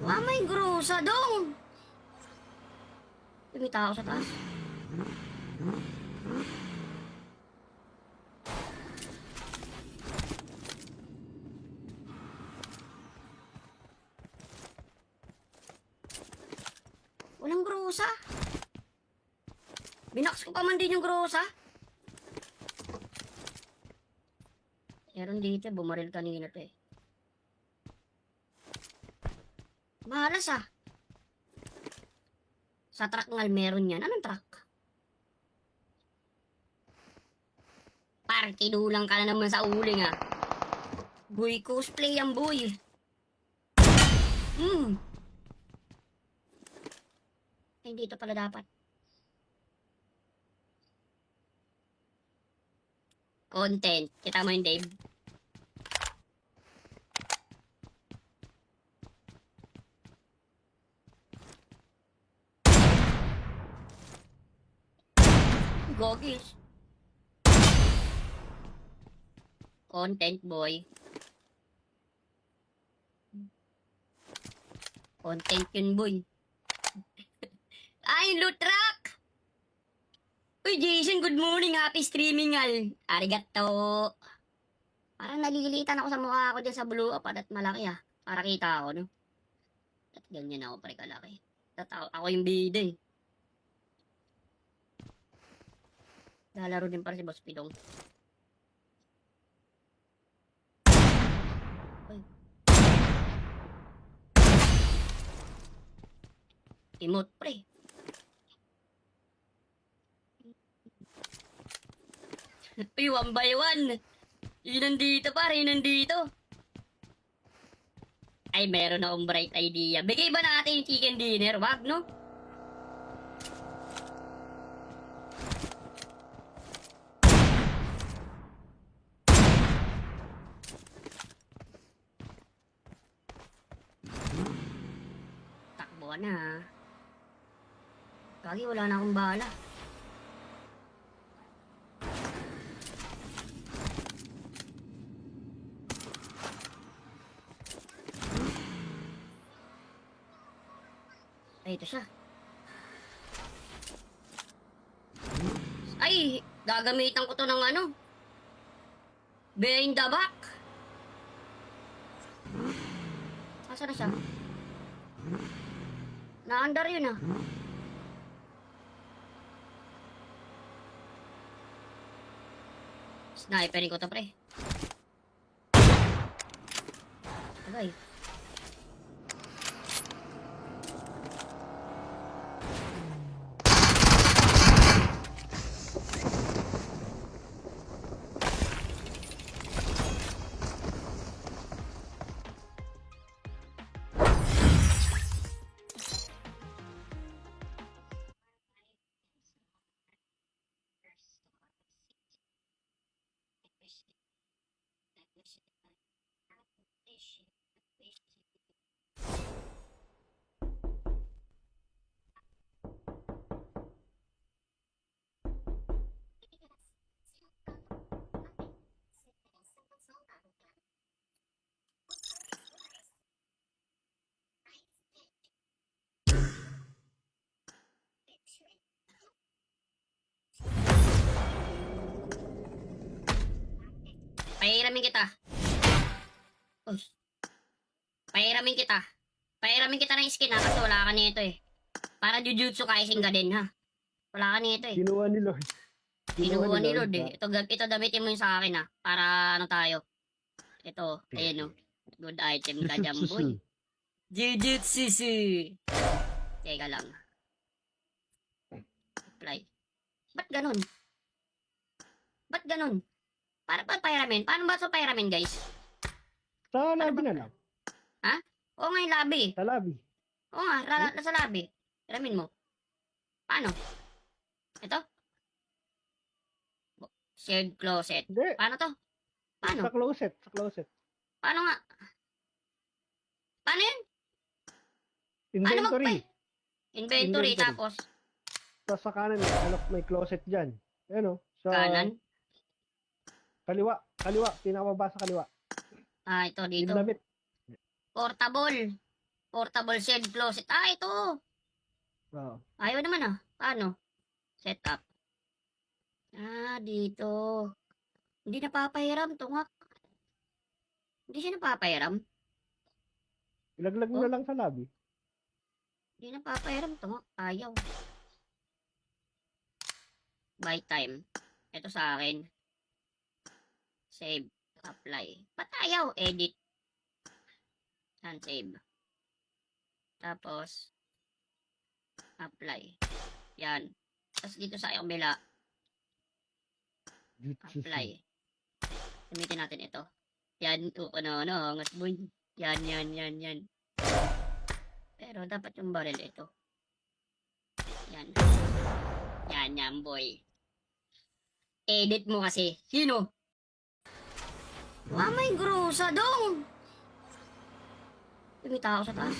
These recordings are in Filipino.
May grusa dong! May tao sa taas. Walang grusa. Binaks ko pa man din yung grusa. Meron dito, bumaril kanina to eh. Mahalas ah. Sa truck ngal meron yan. Anong truck? Par, kinulang ka na naman sa uling ah. Boy, cosplay yan boy. Ay, dito pala dapat. Content. Kita mo yung Dave? Gogis. Content boy. Content yun boy. Ay, loot truck! Uy, Jason, good morning. Happy streaming, al. Arigato. Parang nalilitan ako sa mukha ko dyan sa blue up at malaki ah. Para kita ako, no? At ganyan ako, pare kalaki. Ako yung bida eh. Lalaro din para si Boss Pidong. Uy. Emote, pre. Uy, 1 by 1. Yun nandito pare, yun nandito. Ay, meron akong bright idea. Bigay ba natin yung chicken dinner? Wag, no? Takbo na. Kagi, wala na akong bala. Ay, ito siya. Ay, gagamitan ko to ng ano. Behind the back. Asa na siya? Na-under yun ah. Sniperin ko to pre. Okay. Pahiramin kita. Uy. Pahiramin kita. Pahiramin kita ng skin ha, kasi wala ka nito eh. Para Jujutsu Kaisen ka din ha. Wala ka nito eh. Kinuha ni Lord. Kinuha ni Lord eh. Ito gamitin mo yung sa akin ha. Para ano tayo. Ito, ayan o. Good item ka dyan boy. Jujutsu. Teka lang. Apply. Ba't ganun? Ba't ganun? Para ba pahiramin? Paano ba ito pahiramin guys? Sa labi na lang. Ha? Oo nga yung labi. Sa labi. Oo nga, nasa labi. Hiramin mo. Paano? Ito? Shared closet. Hindi. Paano to? Paano? Sa closet. Sa closet. Paano nga? Paano yun? Inventory. Inventory, Inventory. tapos Tapos sa kanan, may closet dyan. Ayan o. Sa kanan. kaliwa. Kaliwa. Pinakababa sa kaliwa. Ah, ito dito. Yung damit. Portable. Portable shed closet. Ito. Oo. Ayaw naman Paano? Setup. Dito. Hindi napapahiram, tungak. Hindi siya napapahiram. Ilaglag mo Oh? na lang sa lobby. Hindi napapahiram, tungak. Ayaw. Buy time. Ito sa akin. Save. Apply. Ba't ayaw? Edit. Yan, save. Tapos, apply. Yan. Tapos dito sa kabila, apply. Gamitin natin ito. Yan, angas boy. Yan. Pero dapat yung barrel ito. Yan. Yan boy. Edit mo kasi. Sino? May grusa dong. May tao sa taas.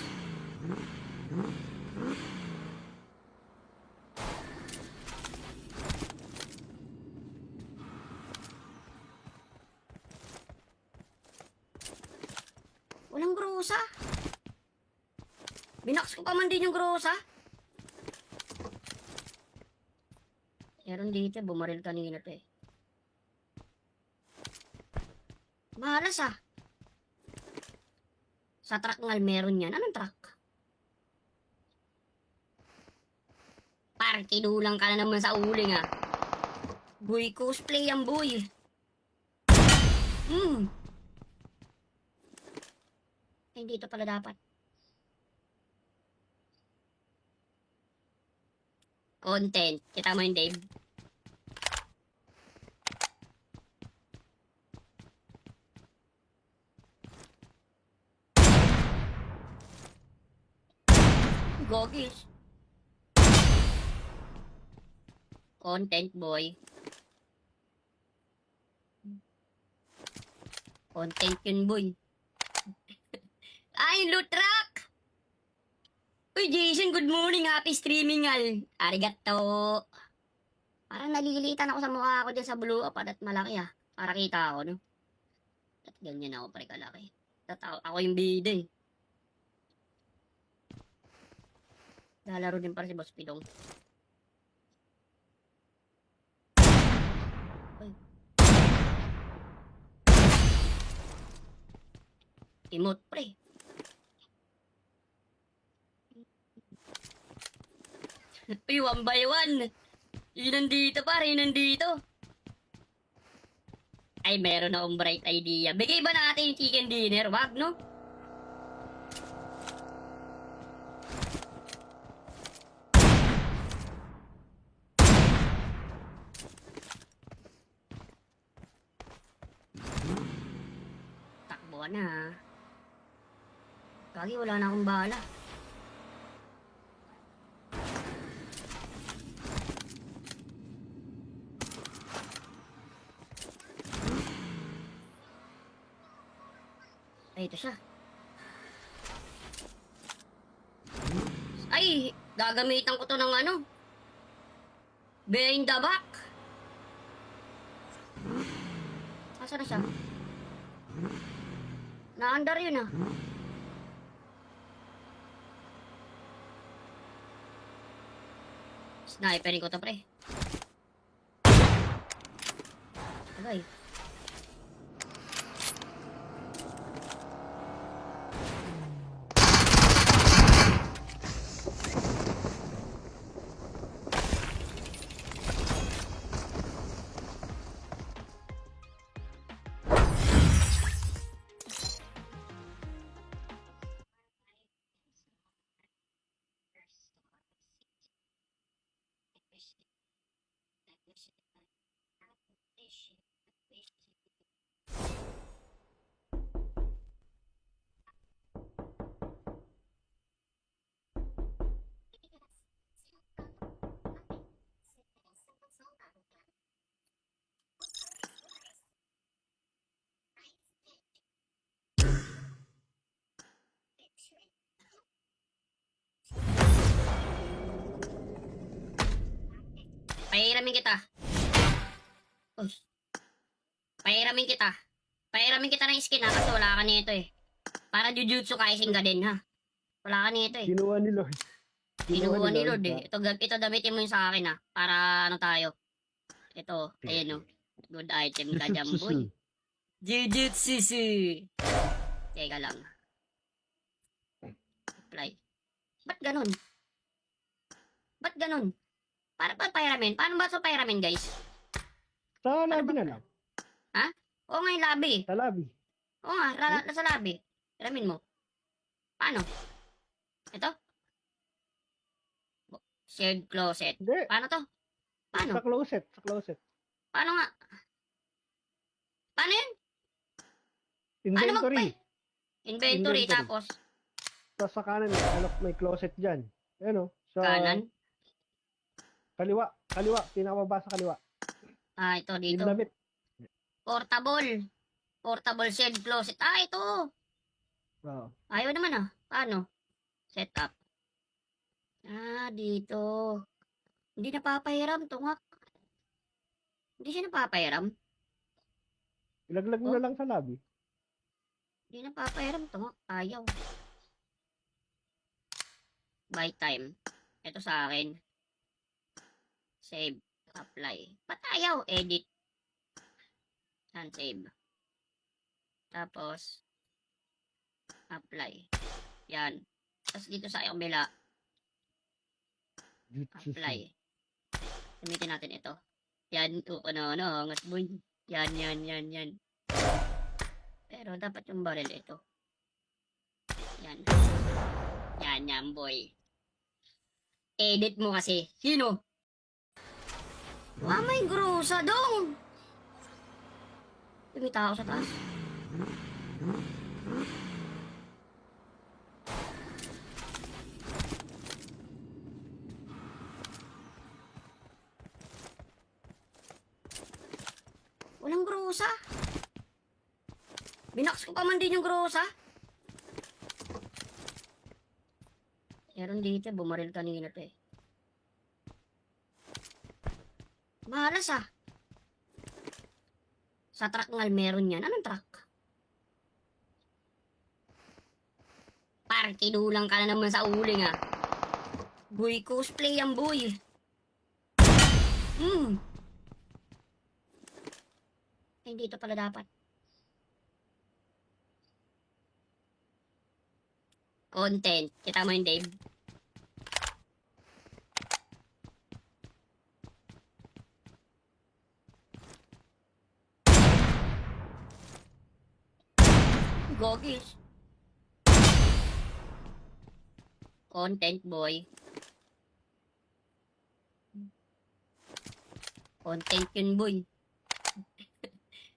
Walang grusa. Binaks ko pa man din yung grusa. Meron dito, bumaril kanina to eh. Mahalas Sa truck ngal meron yan. Anong truck? Partidulang ka na naman sa uling Boy, cosplay yan boy. Ay, dito pala dapat. Content. Kita mo yung Dave? Gogis. Content boy. Content yun boy. Loot truck! Uy, Jason, good morning. Happy streaming Arigato. Parang nalilitan ako sa mukha ko dyan sa blue up at malaki Para kita ako, no? At ganyan ako pare kalaki. Ako yung bida Lalaro din para si Boss Pidong. Uy. Emote, pre. Uy, 1 by 1. Yun nandito, pare. Yun nandito. Ay, meron akong bright idea. Bigay ba natin yung chicken dinner? Wag, no? Takbo na. Kagi, wala na akong bala. Ay, ito siya. Ay, gagamitan ko to ng behind the back. Asa na siya? Na-under yun Sniperin ko to, pre. Okay. Pahiramin kita. Uy. Pahiramin kita. Pahiramin kita ng skin kasi wala ka nito Para Jujutsu Kaisen ka din Wala ka nito eh. Kinuha ni Lord. Kinuha ni Lord ba? eh. Ito gamitin mo yung sa akin ah. Para ano tayo. Ito, ayan o. Good item ka dyan, boy. Jujutsu. Teka lang. Apply. Ba't ganun? Ba't ganun? Para ba pyramin? Paano ba ito pyramin, guys? Sa labi na lang. Oo nga yung labi. Sa labi. Oo nga, nasa labi. Pyramin mo. Paano? Ito? Shared closet. Hindi. Paano to? Paano? Sa closet. Sa closet. Paano nga? Paano yun? Inventory. Inventory, Inventory. tapos Sa kanan, may closet dyan. Ayan o. Sa kanan. kaliwa. Kaliwa. Pinakababa sa kaliwa. Ah, ito dito. Yung damit. Portable. Portable shed closet. Ah, ito. Oo. Ayaw naman ah. Paano? Setup. Ah, dito. Hindi napapahiram, tungak. Hindi siya napapahiram. Ilaglag mo Oh. na lang sa labi. Hindi napapahiram, tungak. Ayaw. Buy time. Ito sa akin. Save. Apply. Ba't ayaw? Edit. Yan, save. Tapos, apply. Yan. Tapos dito sa kabila, apply. Gamitin natin ito. Yan, ano, angat boy. Yan. Pero dapat yung barrel ito. Yan. Yan, boy. Edit mo kasi. Sino? May grusa dong. May tao sa taas. Walang grusa. Binaks ko pa man din yung grusa. Meron dito, bumaril kanina to eh. Mahalas ah. Sa truck ngal meron yan. Anong truck? Par, kinulang ka na naman sa uling ah. Boy, cosplay yan boy. Ay, dito pala dapat. Content. Kita mo yung Dave? Gogis. Content boy. Content yun boy.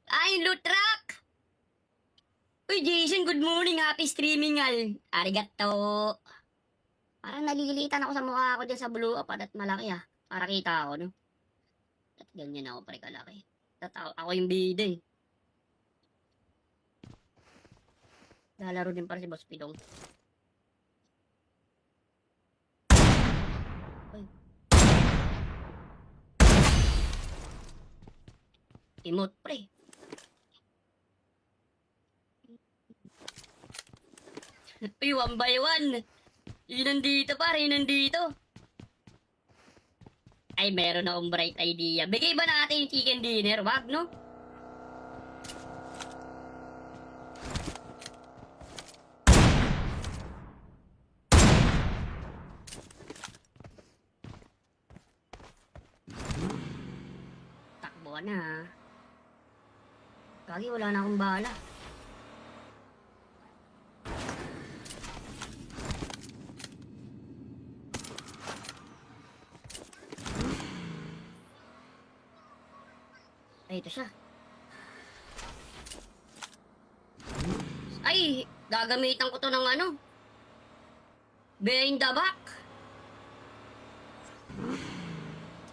Ay, loot truck! Uy, Jason, good morning. Happy streaming, al. Arigato. Parang nalilitan ako sa mukha ko dyan sa blue up at malaki ah. Para kita ako, no? At ganyan ako, pare kalaki. Ako yung bida eh. Lalaro din para si Boss Pidong. Uy. Emote, pre. Uy, 1 by 1. Yun nandito, pare. Yun nandito. Ay, meron akong bright idea. Bigay ba natin yung chicken dinner? Wag, no? Takbo na. Kagi, wala na akong bala. Ay, ito siya. Ay, gagamitan ko to ng ano. Behind the back.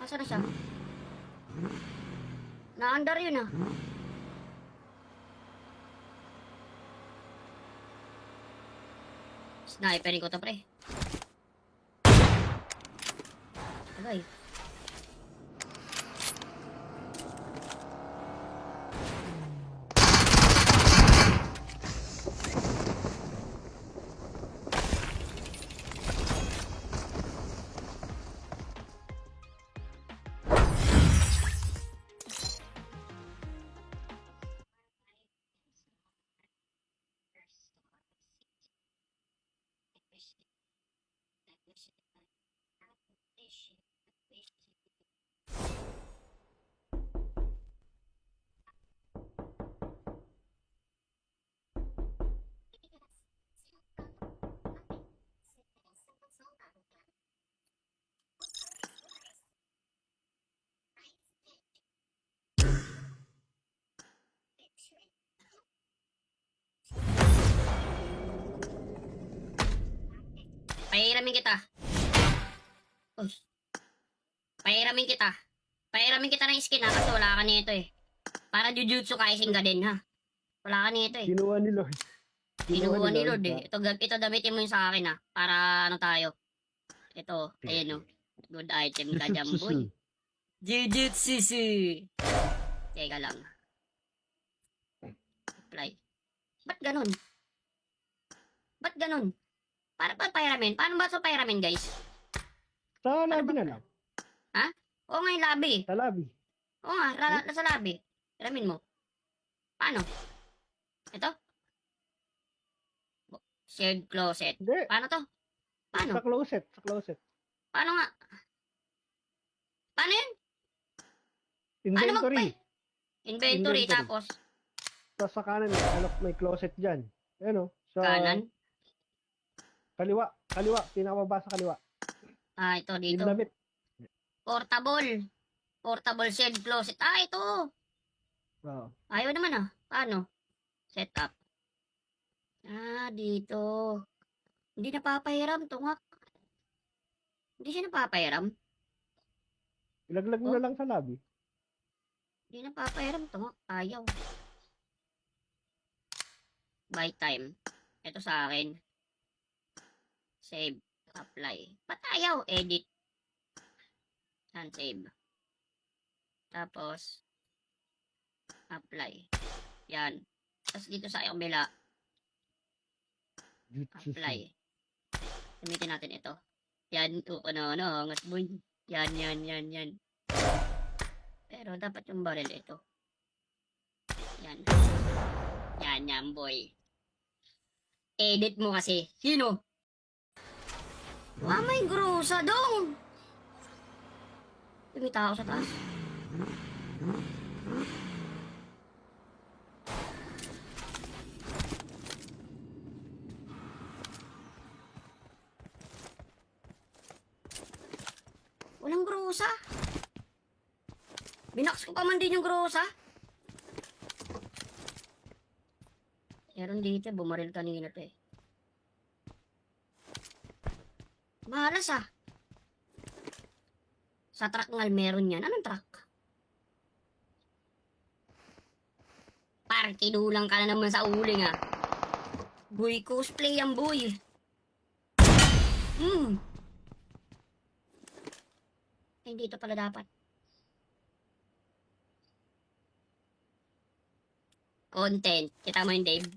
Asa na siya? Na-under yun ah. Sniperin ko to, pre. Agay. Pahiramin kita. Uy. Pahiramin kita. Pahiramin kita ng skin ha, kasi wala ka nito eh. Para Jujutsu Kaisen ka din ha. Wala ka nito eh. Kinuha ni Lord. Kinuha ni Lord ha? eh. Ito gamitin mo yung sa akin ha. Para ano tayo. Ito, ayan o. Good item ka dyan, boy. Jujutsu. Teka lang. Apply. Ba't ganun? Ba't ganun? Para ba pahiramin? Paano ba ito pahiramin, guys? Sa labi na lang. Oo nga yung labi. Sa labi. Oo nga, nasa labi. Hiramin mo. Paano? Ito? Shared closet. Hindi. Paano to? Paano? Sa closet. Sa closet. Paano nga? Paano yun? Inventory. Inventory, Inventory. tapos Tapos sa kanan, may closet dyan. Ayan o. Sa kanan. kaliwa. Kaliwa. Pinakababa sa kaliwa. Ah, ito dito. Yung damit. Portable. Portable shared closet. Ah, ito. Oo. Ayaw naman ah. Paano? Setup. Ah, dito. Hindi napapahiram, tungak. Hindi siya napapahiram. Ilaglag mo Oh. na lang sa labi. Hindi napapahiram, tungak. Ayaw. Buy time. Ito sa akin. Save. Apply. Ba't ayaw? Edit. Yan, save. Tapos, apply. Yan. Tapos dito sa kabila, apply. Gamitin natin ito. Yan, angas boy. Yan. Pero dapat yung barrel ito. Yan. Yan boy. Edit mo kasi. Sino? May grusa dong. May tao sa taas. Walang grusa. Binaks ko pa man din yung grusa. Meron dito, bumaril kanina to eh. Mahalas ah. Sa truck ngal meron yan. Anong truck? Par, kinulang ka na naman sa uling ah. Boy, cosplay yan boy. Ay, dito pala dapat. Content. Kita mo yung Dave?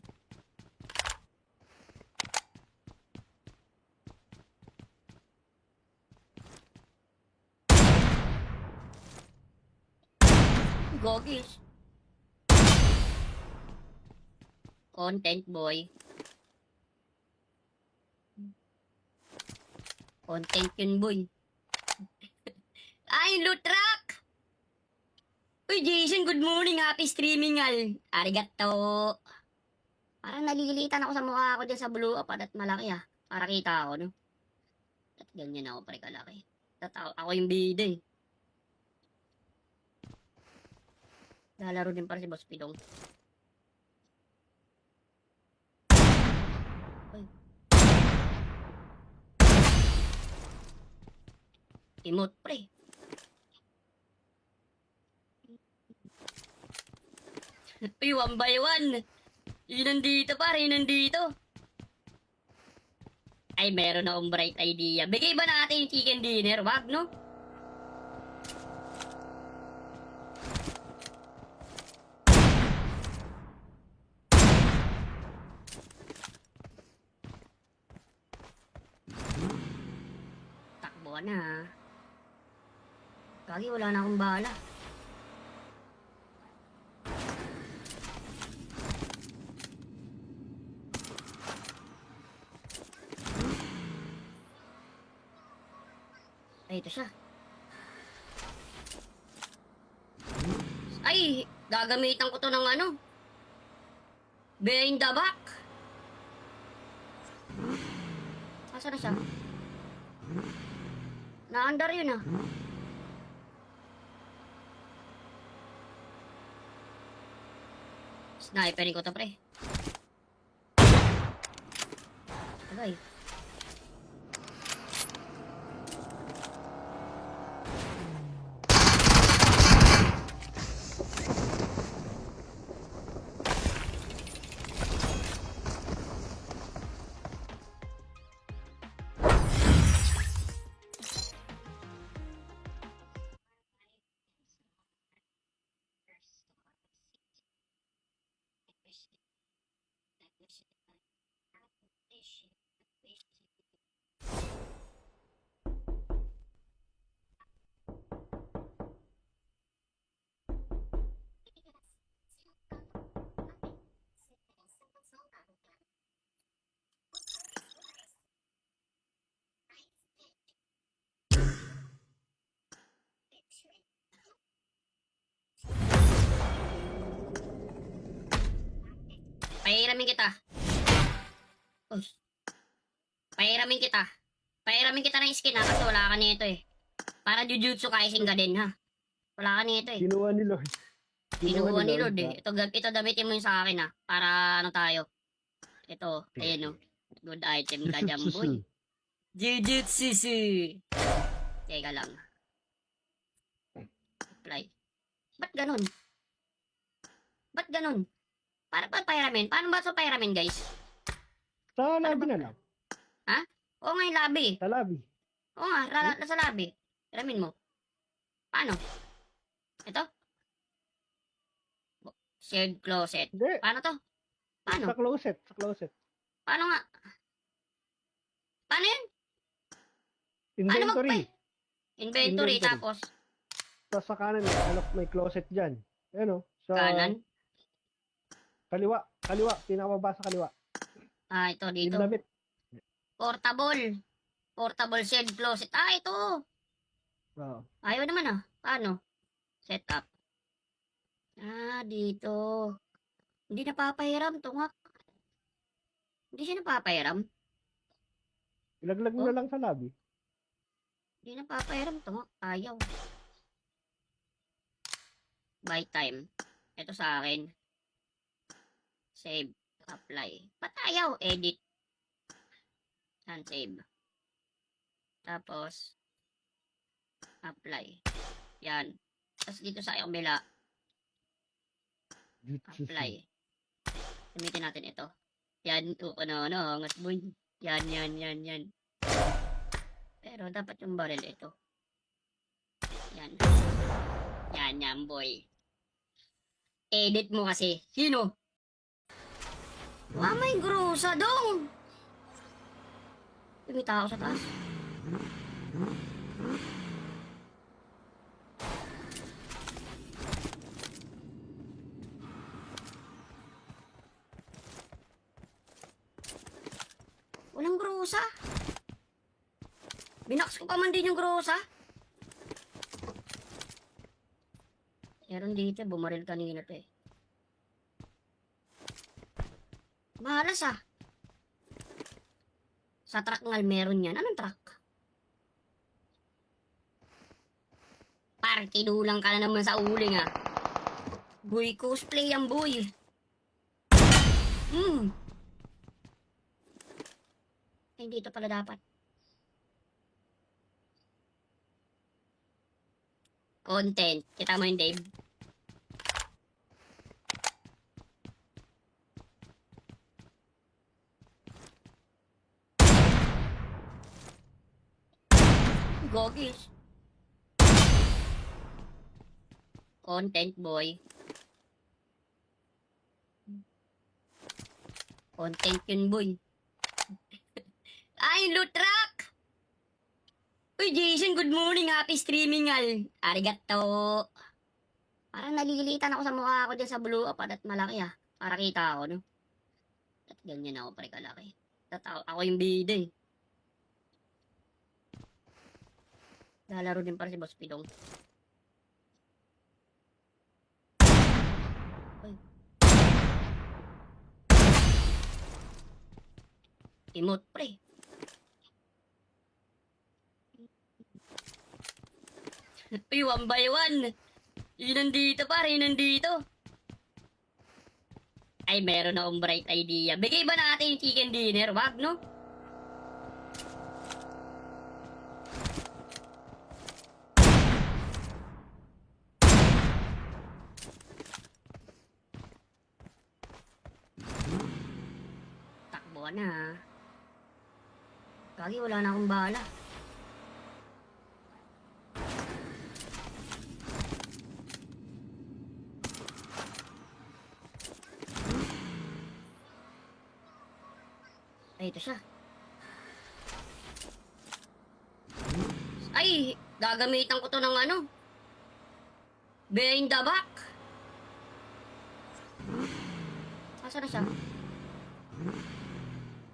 Gogis. Content boy. Content yun boy. Ay, loot truck! Uy, Jason, good morning. Happy streaming, al. Arigato. Parang nalilitan ako sa mukha ko dyan sa blue up at malaki ah. Para kita ako, no? At ganyan ako, pare kalaki. Ako yung bida eh. Lalaro din para si Boss Pidong. Uy. Emote, pre. Uy, 1 by 1. Yun nandito, pare. Yun nandito. Ay, meron akong bright idea. Bigay ba natin yung chicken dinner? Wag, no? Takbo na. Kagi, wala na akong bala. Ay, ito siya. Ay, gagamitan ko to ng ano. Behind the back. Asa na siya? Naandar yun ah. Sniperin ko to pre. Agay. Pahiramin kita. Uy. Pahiramin kita. Pahiramin kita ng skin ha, kasi wala ka nito eh. Para Jujutsu Kaisen ka din ha. Wala ka nito eh. Kinuha ni Lord. Kinuha ni Lord eh. Ito gamitin mo yung sa akin ha. Para ano tayo. Ito, ayan o. Good item ka dyan boy. Jujutsu. Teka lang. Apply. Ba't ganun? Ba't ganun? Para ba pahiramin? Paano ba ito pahiramin guys? Sa labi na lang. Oo nga yung labi. Sa labi. Oo nga, nasa labi. Hiramin mo. Paano? Ito? Shared closet. Hindi. Paano to? Paano? Sa closet. Sa closet. Paano nga? Paano yun? Inventory. Inventory, Inventory. tapos Tapos sa kanan, may closet dyan. Ayan o. Sa kanan. kaliwa. Kaliwa. Pinakababa sa kaliwa. Ah, ito dito. Yung damit. Portable. Portable shared closet. Ah, ito. Oo. Ayaw naman ah. Paano? Setup. Ah, dito. Hindi napapahiram, tungak. Hindi siya napapahiram. Ilaglag mo Oh. na lang sa labi. Hindi napapahiram, tungak. Ayaw. Buy time. Ito sa akin. Save. Apply. Ba't ayaw? Edit. Yan, save. Tapos, apply. Yan. Tapos dito sa kabila, apply. Gamitin natin ito. Yan, ano, angat boy. Yan. Pero dapat yung barrel ito. Yan. Yan, boy. Edit mo kasi. Sino? May grusa dong. May tao sa taas. Walang grusa. Binaks ko pa man din yung grusa. Meron dito, bumaril kanina to eh. Mahalas ah. Sa truck ngal meron yan. Anong truck? Par, kinulang ka na naman sa uling ah. Boy, cosplay yan boy. Ay, dito pala dapat. Content. Kita mo yung Dave? Gogis. Content boy. Content yun boy. Ay, loot truck! Uy, Jason, good morning. Happy streaming, al. Arigato. Parang nalilitan ako sa mukha ko dyan sa blue up at malaki ah. Para kita ako, no? At ganyan ako, pre, kalaki. At ako yung bida eh. Lalaro din para si Boss Pidong. Ay. Emote, pre. Uy, 1 by 1. Yun nandito, pare. Yun nandito. Ay, meron akong bright idea. Bigay ba natin yung chicken dinner? Wag, no? Takbo na. Kagi, wala na akong bala. Ay, ito siya. Ay, gagamitan ko to ng ano. Behind the back. Asa na siya?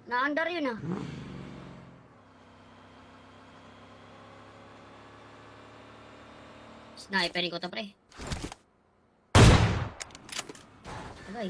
Na-under yun ah. Sniperin ko to, pre. Agay.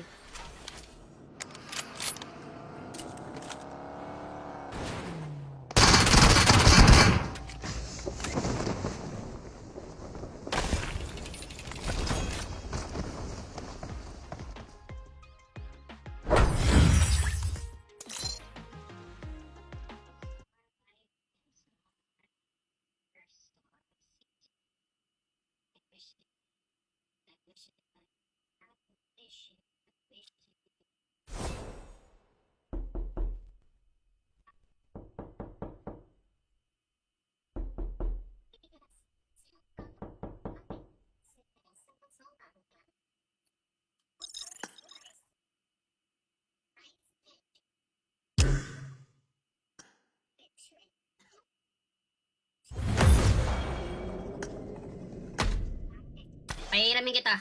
Pahiramin kita.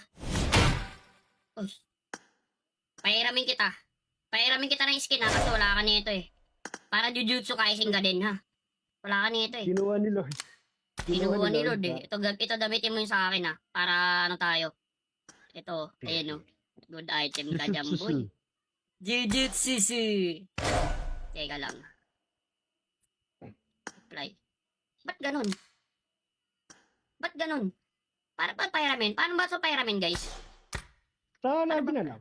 Uy. Pahiramin kita. Pahiramin kita ng skin ha, kasi wala ka nito eh. Para Jujutsu Kaisen ka din ha. Wala ka nito eh. Kinuha ni Lord. Kinuha ni Lord eh. Ito gamitin mo yung sa akin ha. Para ano tayo. Ito, ayan o. Good item ka dyan, boy. Jujutsu. Teka lang. Apply. Ba't ganun? Ba't ganun? Para ba pahiramin? Paano ba ito pahiramin, guys? Sa labi na lang.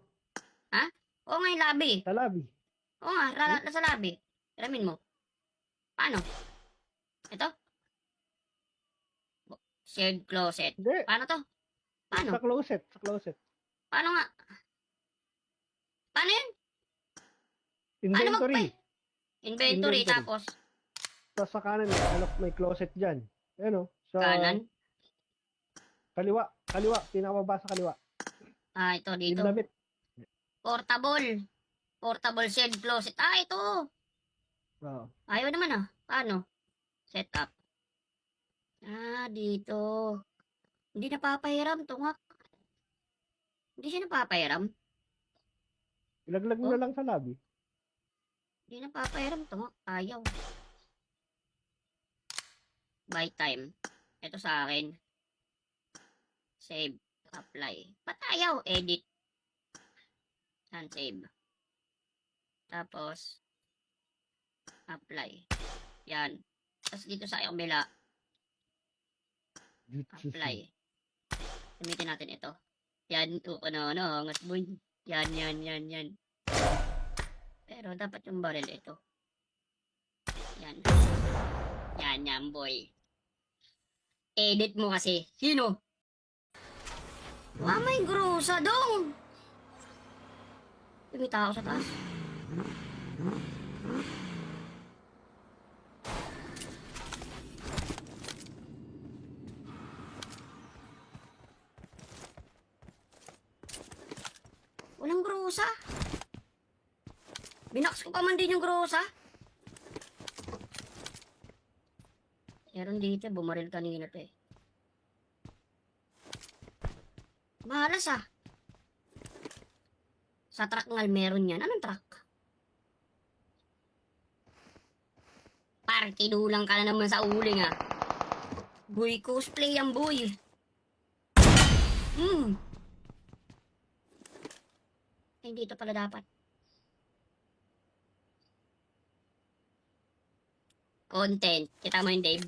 Oo nga yung labi. Sa labi. Oo nga, nasa labi. Hiramin mo. Paano? Ito? Shared closet. Hindi. Paano to? Paano? Sa closet. Sa closet. Paano nga? Paano yun? Inventory. Inventory, Inventory. tapos Tapos sa kanan, may closet dyan. Ayan o. Sa kanan. kaliwa. Kaliwa. Pinakababa sa kaliwa. Ah, ito dito. Yung damit. Portable. Portable shared closet. Ah, ito. Oo. Ayaw naman ah. Paano? Setup. Ah, dito. Hindi napapahiram, tungak. Hindi siya napapahiram. Ilaglag mo Oh. na lang sa labi. Hindi napapahiram, tungak. Ayaw. Buy time. Ito sa akin. Save. Apply. Ba't ayaw? Edit. Yan, save. Tapos, apply. Yan. Tapos dito sa kabila, apply. Gamitin natin ito. Yan, angas boy. Yan. Pero dapat yung barrel ito. Yan. Yan, boy. Edit mo kasi. Sino? May grusa dong. May tao sa taas. Walang grusa. Binaks ko pa man din yung grusa. Meron dito, bumaril kanina to eh. Mahalas ah. Sa truck ngal meron yan. Anong truck? Par, kinulang ka na naman sa uling ah. Boy, cosplay ang boy. Hmm. Ay, dito pala dapat. Content. Kita mo yun, Dave?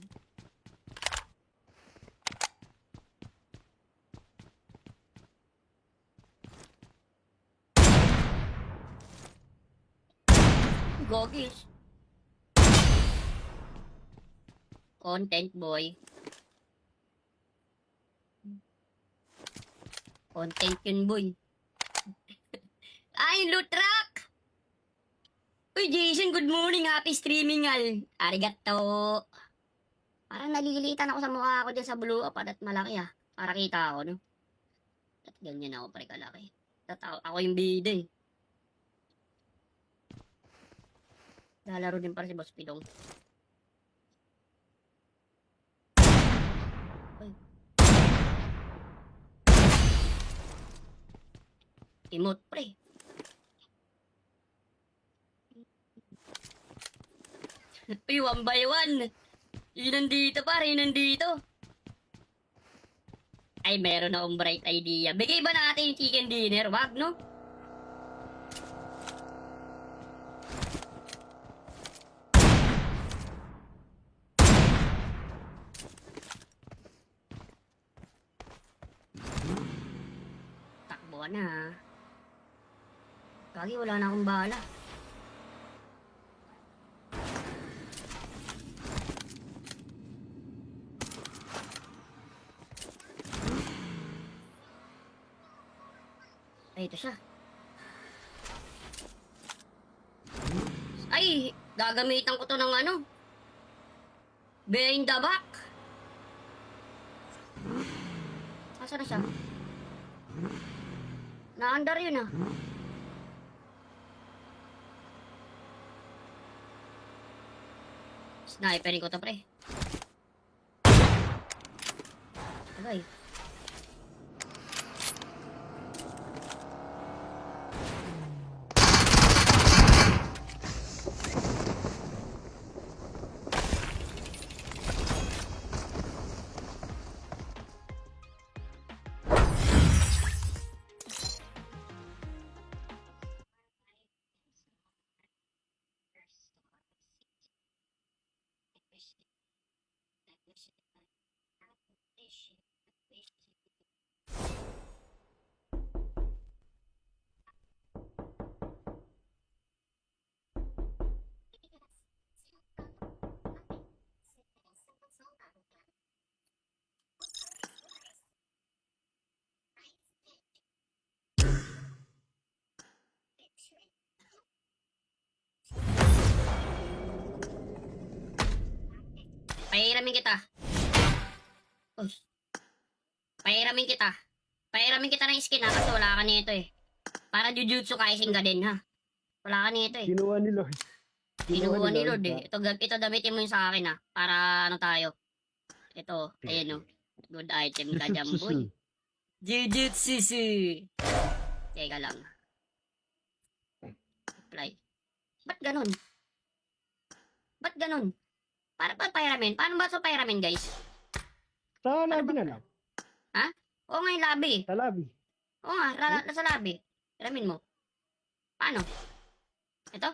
Gogis. Content, boy. Content yun, boy. Ay, loot truck! Uy, Jason, good morning. Happy streaming, al. Arigato. Parang nalilitan ako sa mukha ko dyan sa blue up at malaki ah. Para kita ako, no? At ganyan ako, pre, kalaki. Ako yung bida eh. Lalaro din para si Boss Pidong. Uy. Emote, pre. Uy, 1 by 1. Yun nandito, pare. Yun nandito. Ay, meron akong bright idea. Bigay ba natin yung chicken dinner? Wag, no? Takbo na. Kagi, wala na akong bala. Ay, ito siya. Ay, gagamitan ko to ng ano. Behind the back. Asa na siya? Na-under yun ah. Sniperin ko to, pre. Agay. Pahiramin kita. Uy. Pahiramin kita. Pahiramin kita ng skin ha, kasi wala ka nito eh. Para Jujutsu Kaisen ka din ha. Wala ka nito eh. Kinuha ni Lord. Kinuha ni Lord eh. Ito gamitin mo yung sa akin ha. Para ano tayo. Ito, ayan o. Good item ka dyan, boy. Jujutsu. Teka lang. Apply. Ba't ganun? Ba't ganun? Para ba pahiramin? Paano ba ito pahiramin, guys? Sa labi na lang. Oo nga yung labi. Sa labi. Oo nga, nasa labi. Hiramin mo. Paano? Ito?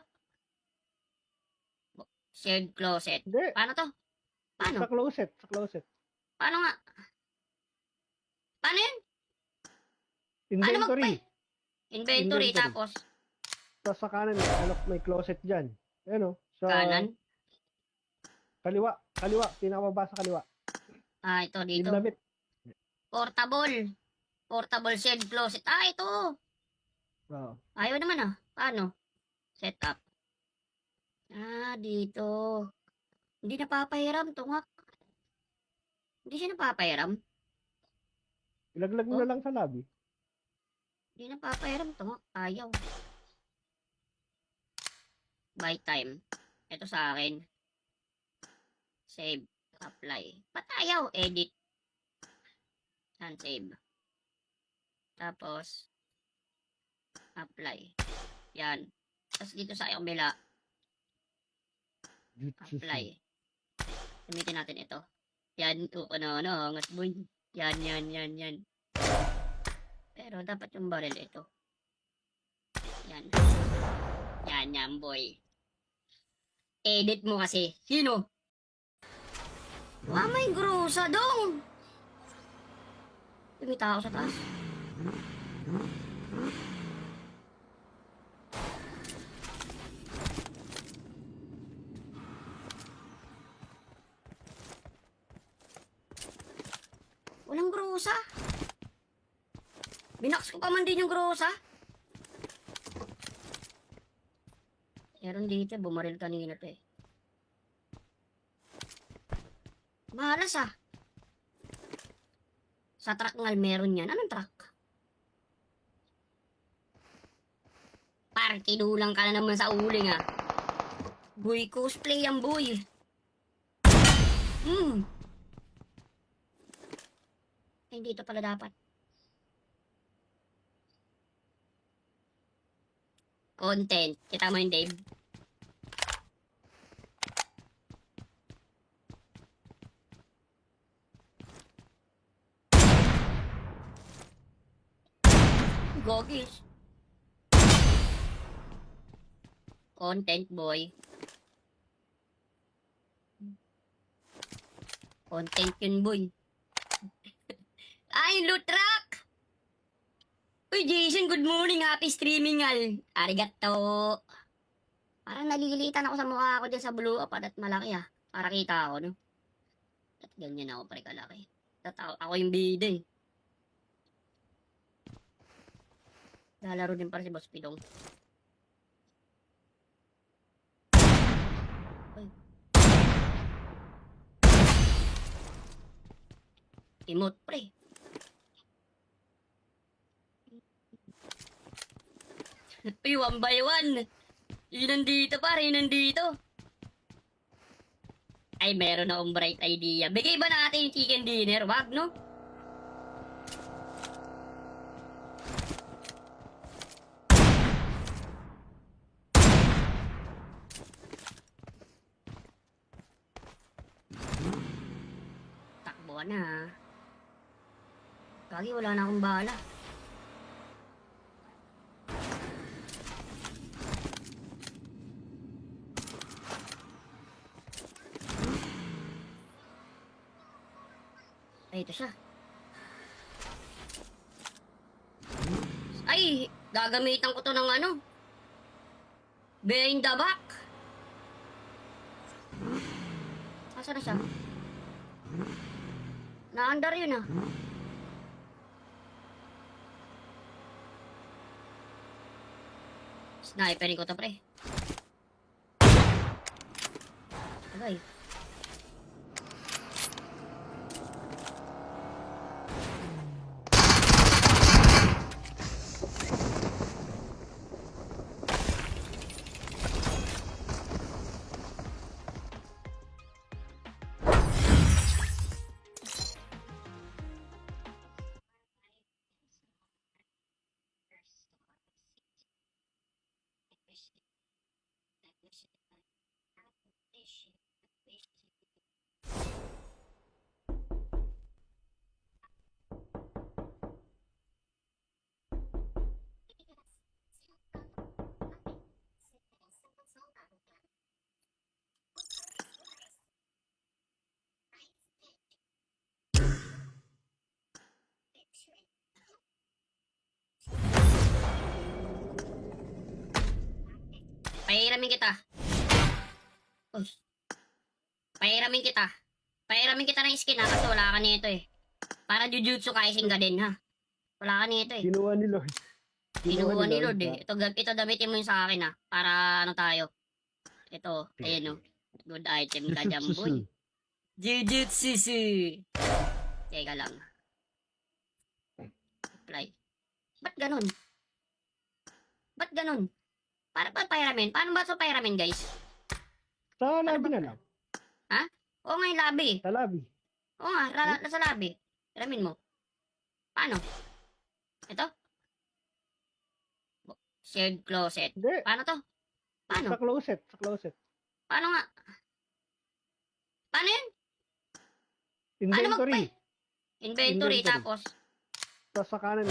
Shared closet. Hindi. Paano to? Paano? Sa closet. Sa closet. Paano nga? Paano yun? Inventory. Inventory, Inventory. tapos Tapos sa kanan, may closet dyan. Ayan o. Sa kanan. kaliwa. Kaliwa. Pinakababa sa kaliwa. Ah, ito dito. Yung damit. Portable. Portable shared closet. Ah, ito. Oo. Ayaw naman ah. Paano? Setup. Ah, dito. Hindi napapahiram, tungak. Hindi siya napapahiram. Ilaglag mo Oh. na lang sa labi. Hindi napapahiram, tungak. Ayaw. Buy time. Ito sa akin. Save. Apply. Ba't ayaw? Edit. Yan, save. Tapos, apply. Yan. Tapos dito sa kabila, Jutsu. apply. Gamitin natin ito. Yan, ano, angat boy. Yan. Pero dapat yung baril ito. Yan. Yan, boy. Edit mo kasi. Sino? May grusa dong. May tao sa taas. Walang grusa. Binaks ko pa man din yung grusa. Meron dito, bumaril kanina to eh. Mahalas ah. Sa truck ngal meron yan. Anong truck? Par, kinulang ka na naman sa uling ah. Boy, cosplay yan boy. Ay, dito pala dapat. Content. Kita mo yung Dave? Gogis. Content boy. Content yun boy. Ay, loot truck! Uy, Jason, good morning. Happy streaming, al. Arigato. Parang nalilitan ako sa mukha ko dyan sa blue up at malaki ah. Para kita ako, no? At ganyan ako, pare kalaki. Ako yung bida eh. Lalaro din para si Boss Pidong. Uy. Emote, pre. Uy, 1 by 1. Yun nandito, pare. Yun nandito. Ay, meron akong bright idea. Bigay ba natin yung chicken dinner? Wag, no? Takbo na. Kagi, wala na akong bala. Ay, ito siya. Ay, gagamitan ko to ng ano. Behind the back. Asa na siya? Naandar yun ah. Sniperin ko to, pre. Agay. Pahiramin kita. Uy. Pahiramin kita. Pahiramin kita ng skin ha, kasi wala ka nito eh. Para Jujutsu Kaisen ka din ha. Wala ka nito eh. Kinuha ni Lord. Kinuha ni Lord eh. Ito gamitin mo yung sa akin ha. Para ano tayo. Ito, ayan o. Good item ka dyan boy. Jujutsu. Teka lang. Apply. Ba't ganun? Ba't ganun? Para ba pahiramin? Paano ba ito pahiramin guys? Sa labi na lang. Oo nga yung labi. Sa labi. Oo nga, nasa labi. Hiramin mo. Paano? Ito? Shared closet. Hindi. Paano to? Paano? Sa closet. Sa closet. Paano nga? Paano yun? Inventory. Inventory, Inventory. tapos Tapos sa kanan,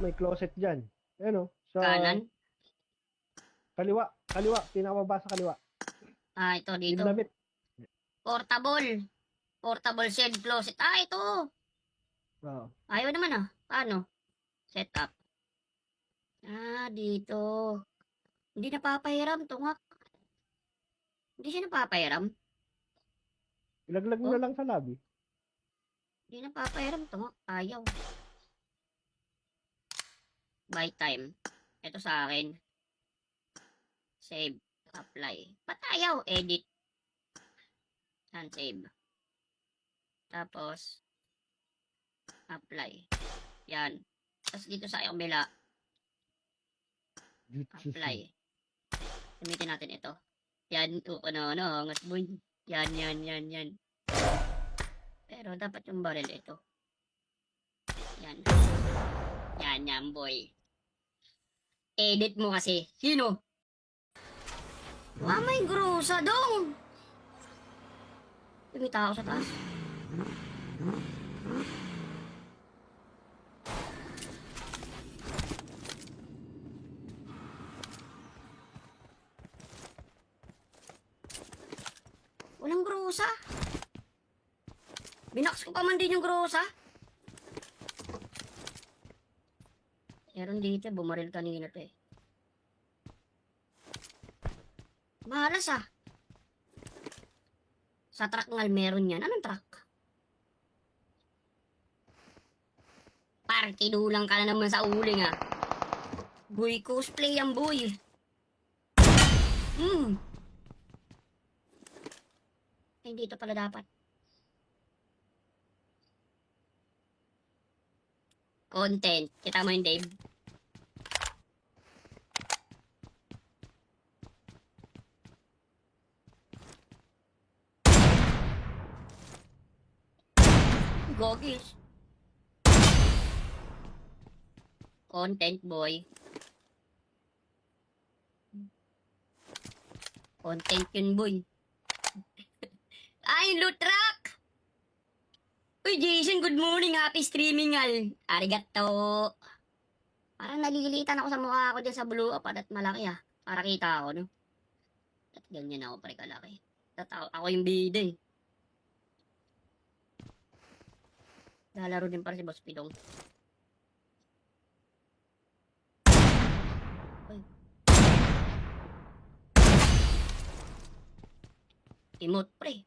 may closet dyan. Ayan o. Sa kanan. kaliwa. Kaliwa. Pinakababa sa kaliwa. Ito dito. Yung damit. Portable. Portable shed closet. Ito. Oo. Ayaw naman Paano? Setup. Dito. Hindi napapahiram, tungak. Hindi siya napapahiram. Ilaglag mo Oh. na lang sa lobby. Hindi napapahiram, tungak. Ayaw. Buy time. Ito sa akin. Save. Apply. Ba't ayaw? Edit. Yan, save. Tapos, apply. Yan. Tapos dito sa kabila, apply. Gamitin natin ito. Yan, angat boy. Yan. Pero dapat yung barrel ito. Yan. Yan boy. Edit mo kasi. Sino? May grusa dong. May tao sa taas. Walang grusa. Binaks ko pa man din yung grusa. Meron dito, bumaril kanina to eh. Mahalas Sa truck ngal meron yan. Anong truck? Partidulang ka na naman sa uling Boy, cosplay yan boy. Dito pala dapat. Content. Kita mo yung Dave? Gogis. Content boy. Content yun boy. Loot truck! Uy, Jason, good morning. Happy streaming Arigato. Parang nalilitan ako sa mukha ko dyan sa blue up at malaki Para kita ako, no? At ganyan ako pare kalaki. Ako yung bida Lalaro din para si Boss Pidong. Emote pre.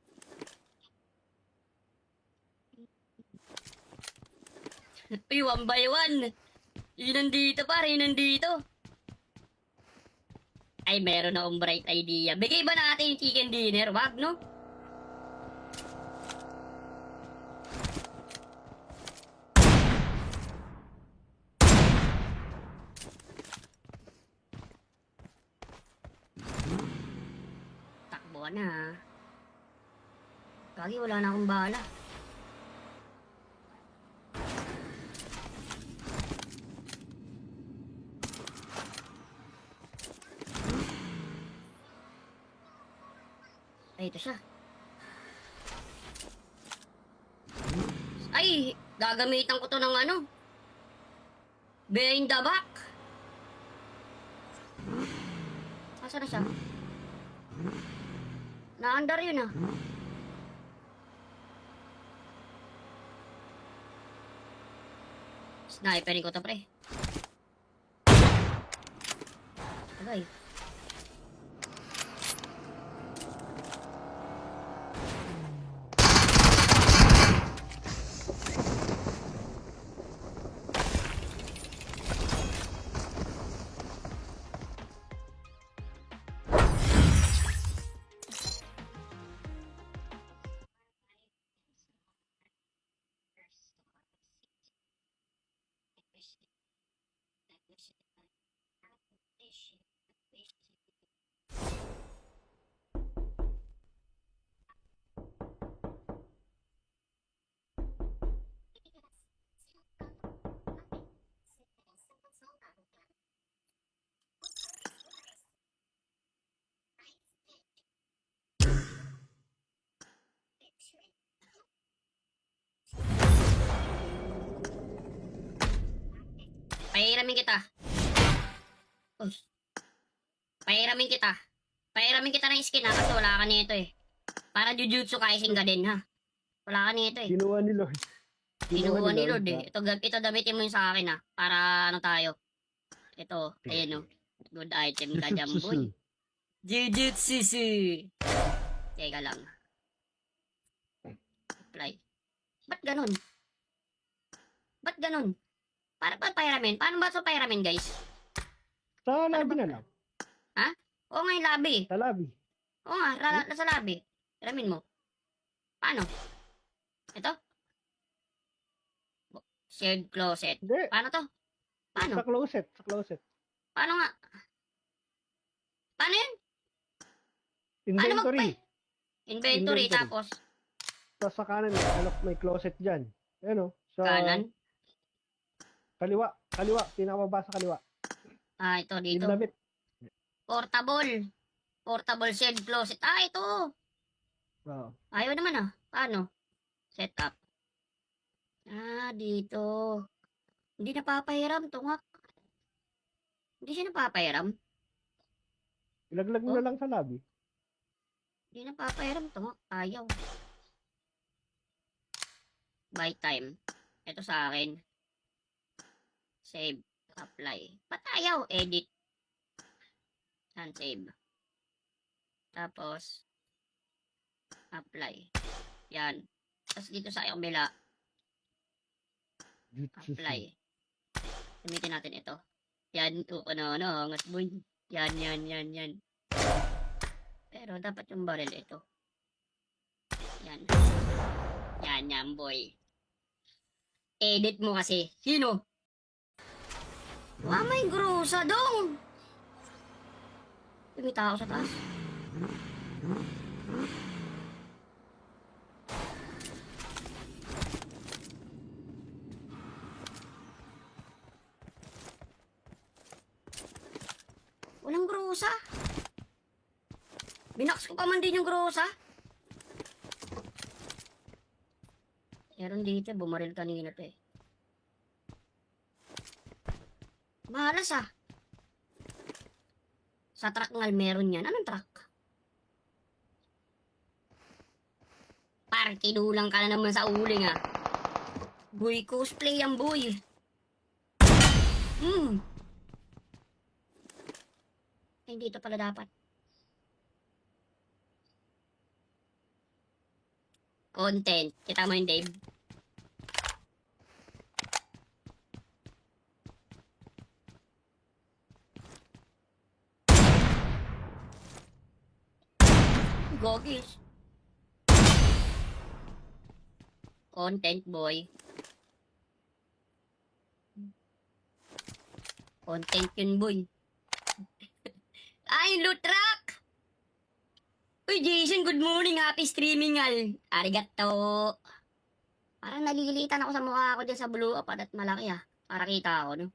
Uy, 1 by 1. Yun nandito pare, yun nandito. Meron akong bright idea. Bigay ba natin yung chicken dinner? Wag, no? Takbo na Gagi, wala na akong bala. Ito siya. Gagamitan ko to ng behind the back. Asa na siya? Na-under yun Sniperin ko to pre. Okay. Pahiramin kita. Uy. Pahiramin kita. Pahiramin kita ng skin ha, kasi wala ka nito eh. Para Jujutsu Kaisen ka din ha. Wala ka nito eh. Kinuha ni Lord. Kinuha ni Lord ha? eh. Ito gamitin mo yun sa akin ha. Para ano tayo. Ito, ayan o. Good item ka dyan, boy. Jujutsu. Teka lang. Apply. Ba't ganun? Ba't ganun? Para ba pahiramin? Paano ba ito pahiramin, guys? Sa lobby na lang. Oo nga yung labi. Sa lobby. Oo nga, nasa labi. Hiramin mo. Paano? Ito? Shared closet. Hindi. Paano to? Paano? Sa closet. Sa closet. Paano nga? Paano yun? Inventory. Inventory, Inventory. tapos Tapos sa kanan, may closet dyan. Ayan o. Sa kanan. kaliwa. Kaliwa. Pinakababa sa kaliwa. Ah, ito dito. Yung damit. Portable. Portable shared closet. Ah, ito. Oo. Ayaw naman ah. Paano? Setup. Ah, dito. Hindi napapahiram, tungak. Hindi siya napapahiram. Ilaglag mo Oh. na lang sa lobby. Hindi napapahiram, tungak. Ayaw. Buy time. Ito sa akin. Save. Apply. Ba't ayaw? Edit. Yan, save. Tapos, apply. Yan. Tapos dito sa kabila, apply. Gamitin natin ito. Yan, angas boy. Yan. Pero dapat yung barrel ito. Yan. Yan, boy. Edit mo kasi. Sino? May grusa dong. May tao sa taas. Walang grusa. Binaks ko pa man din yung grusa. Meron dito, bumaril kanina to eh. Mahalas ah. Sa truck ngal meron yan. Anong truck? Par, kinulang ka na naman sa uling ah. Boy, cosplay yan boy. Ay, dito pala dapat. Content. Kita mo yung Dave? Gogis. Content boy. Content yun boy. Ay, loot truck! Uy, Jason, good morning. Happy streaming, al. Arigato. Parang nalilitan ako sa mukha ko dyan sa blue up at malaki ah. Para kita ako, no?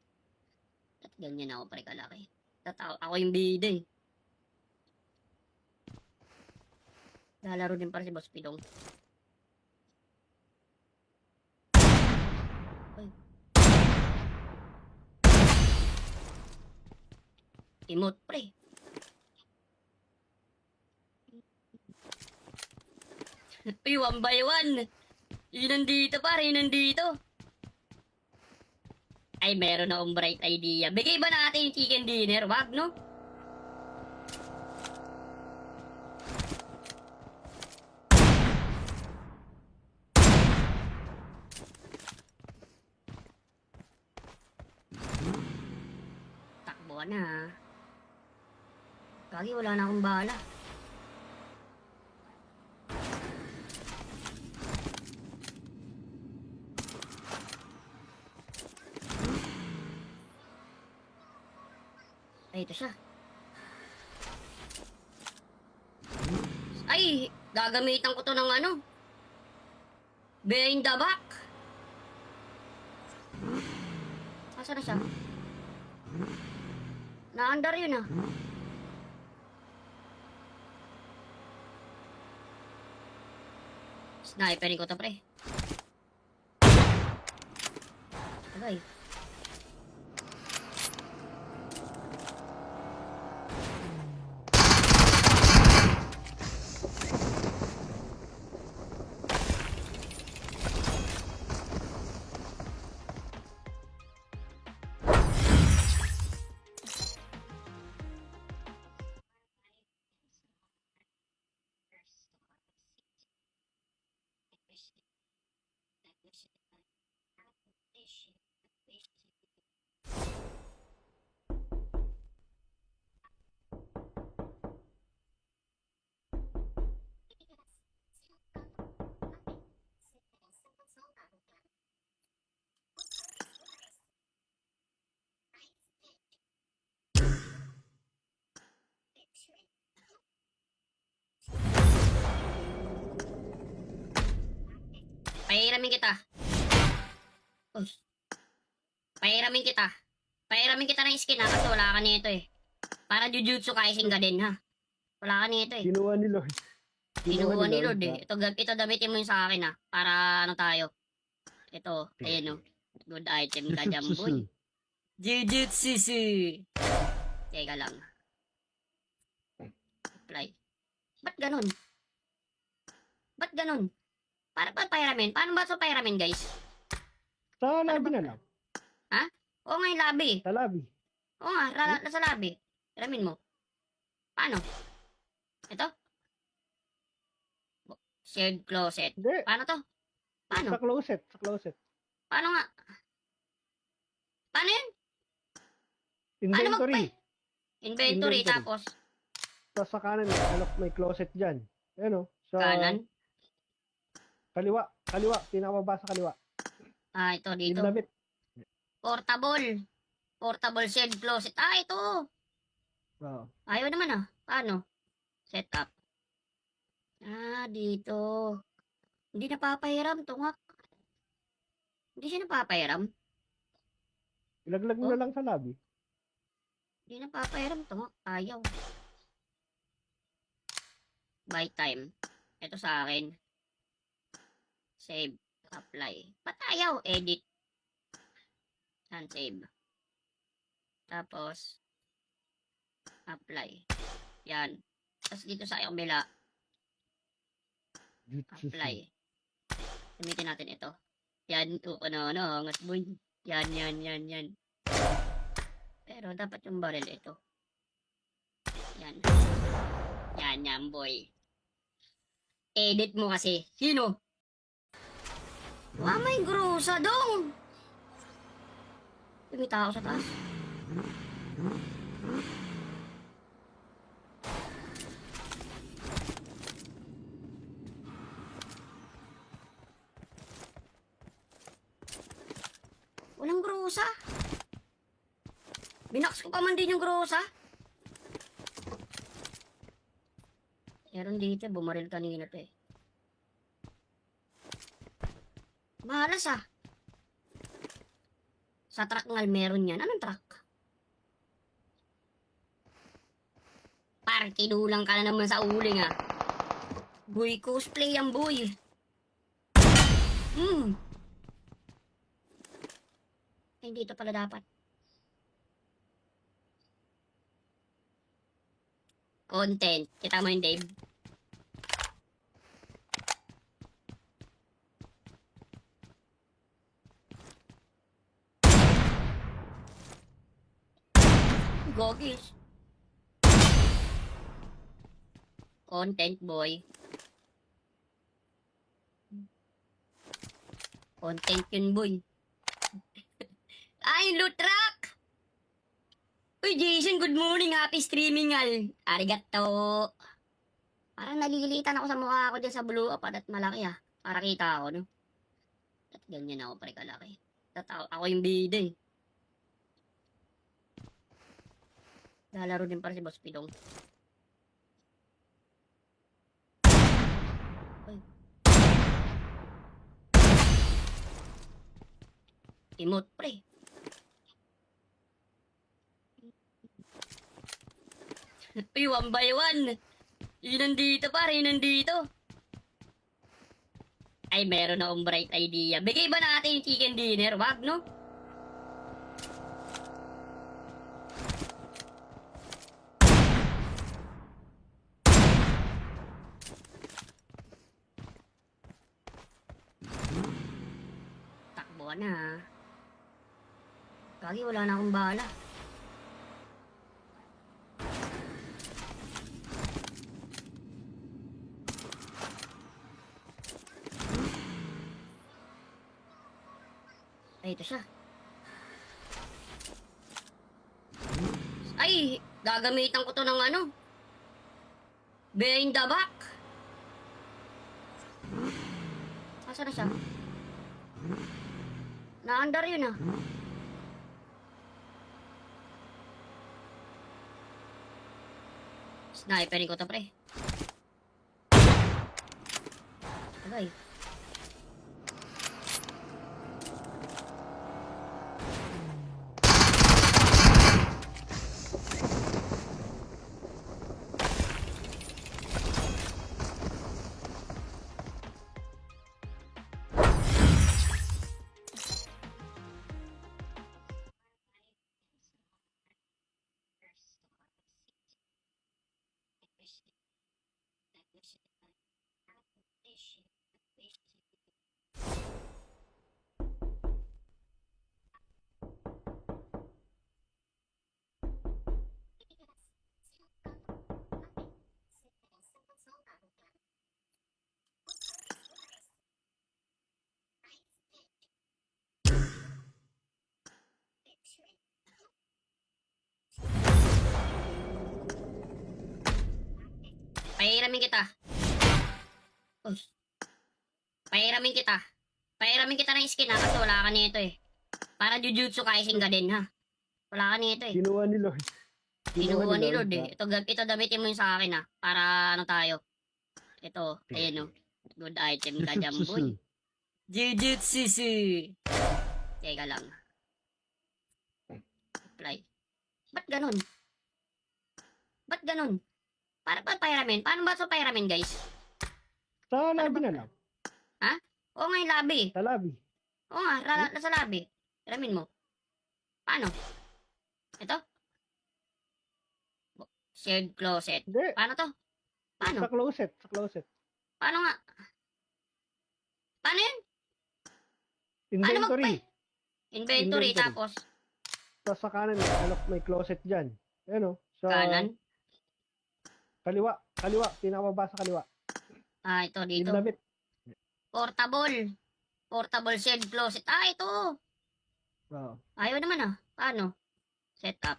At ganyan ako, pare kalaki. Ako yung bida eh. Lalaro din para si Boss Pidong. Uy. Emote, pre. Uy, 1 by 1. Yun nandito, pare. Yun nandito. Ay, meron akong bright idea. Bigay ba natin yung chicken dinner? Wag, no? Takbo na. Kagi, wala na akong bala. Ay, ito siya. Ay, gagamitan ko to ng ano. Behind the back. Asa na siya? Na-under yun ah. Sniperin ko to, pre. Okay. Pahiramin kita. Uy. Pahiramin kita. Pahiramin kita ng skin ha, kasi wala ka nito eh. Para Jujutsu Kaisen ka din ha. Wala ka nito eh. Kinuha ni Lord. Kinuha ni Lord ha? eh. Ito gamitin mo yung sa akin ha. Para ano tayo. Ito, ayan o. Good item ka dyan, boy. Jujutsu. Teka lang. Apply. Ba't ganun? Ba't ganun? Para ba pahiramin? Paano ba ito pahiramin, guys? Sa lobby na lang. Oo nga yung labi. Sa lobby. Oo nga, nasa labi. Hiramin mo. Paano? Ito? Shared closet. Hindi. Paano to? Paano? Sa closet. Sa closet. Paano nga? Paano yun? Inventory. Inventory, Inventory. tapos Tapos sa kanan, may closet dyan. Ayan o. Sa kanan. kaliwa. Kaliwa. Pinakababa sa kaliwa. Ah, ito dito. Yung damit. Portable. Portable shared closet. Ah, ito. Oo. Ayaw naman ah. Paano? Setup. Ah, dito. Hindi napapahiram, tungak. Hindi siya napapahiram. Ilaglag mo Oh. na lang sa lobby. Hindi napapahiram, tungak. Ayaw. Buy time. Ito sa akin. Save. Apply. Ba't ayaw? Edit. Yan, save. Tapos, apply. Yan. Tapos dito sa kabila, apply. Gamitin natin ito. Yan, angas boy. Yan. Pero dapat yung barrel ito. Yan. Yan boy. Edit mo kasi. Sino? May grusa dong. May tao sa taas. Walang grusa. Binaks ko pa man din yung grusa. Meron dito, bumaril kanina to eh. Mahalas ah. Sa truck ngal meron yan. Anong truck? Parang kinulang ka na naman sa uling ah. Boy, cosplay yan boy. Ay, dito pala dapat. Content. Kita mo yung Dave? Gogis. Content boy. Content yun boy. Ay, loot truck! Uy, Jason, good morning. Happy streaming, al. Arigato. Parang nalilitan ako sa mukha ko dyan sa blue up at malaki ah. Para kita ako, no? At ganyan ako, pare kalaki. Ako yung bida eh. Lalaro din para si Boss Pidong. Uy. Emote, pre. Uy, 1 by 1. Yun nandito, pare. Yun nandito. Ay, meron akong bright idea. Bigay ba natin yung chicken dinner? Wag, no? Takbo na. Kagi, wala na akong bala. Ay, ito siya. Ay, gagamitan ko to ng ano. Behind the back. Asa na siya? Naandar yun ah. Sniperin ko to pre. Agay. Pahiramin kita. Uy. Pahiramin kita. Pahiramin kita ng skin ha, kasi wala ka nito eh. Para Jujutsu Kaisen ka din ha. Wala ka nito eh. Kinuha ni Lord. Kinuha ni Lord eh. Ito gamitin mo yung sa akin ha. Para ano tayo. Ito, ayan o. Good item ka dyan boy. Jujutsu. Teka lang. Apply. Ba't ganun? Ba't ganun? Para ba pahiramin? Paano ba ito pahiramin guys? Sa labi na lang. Oo nga yung labi. Sa labi. Oo nga, nasa labi. Hiramin mo. Paano? Ito? Shared closet. Hindi. Paano to? Paano? Sa closet. Sa closet. Paano nga? Paano yun? Inventory. Inventory, Inventory. tapos Tapos sa kanan, may closet dyan. Ayan o. Sa kanan. kaliwa. Kaliwa. Pinakababa sa kaliwa. Ah, ito dito. Yung damit. Portable. Portable shared closet. Ah, ito. Oo. Ayaw naman ah. Paano? Setup.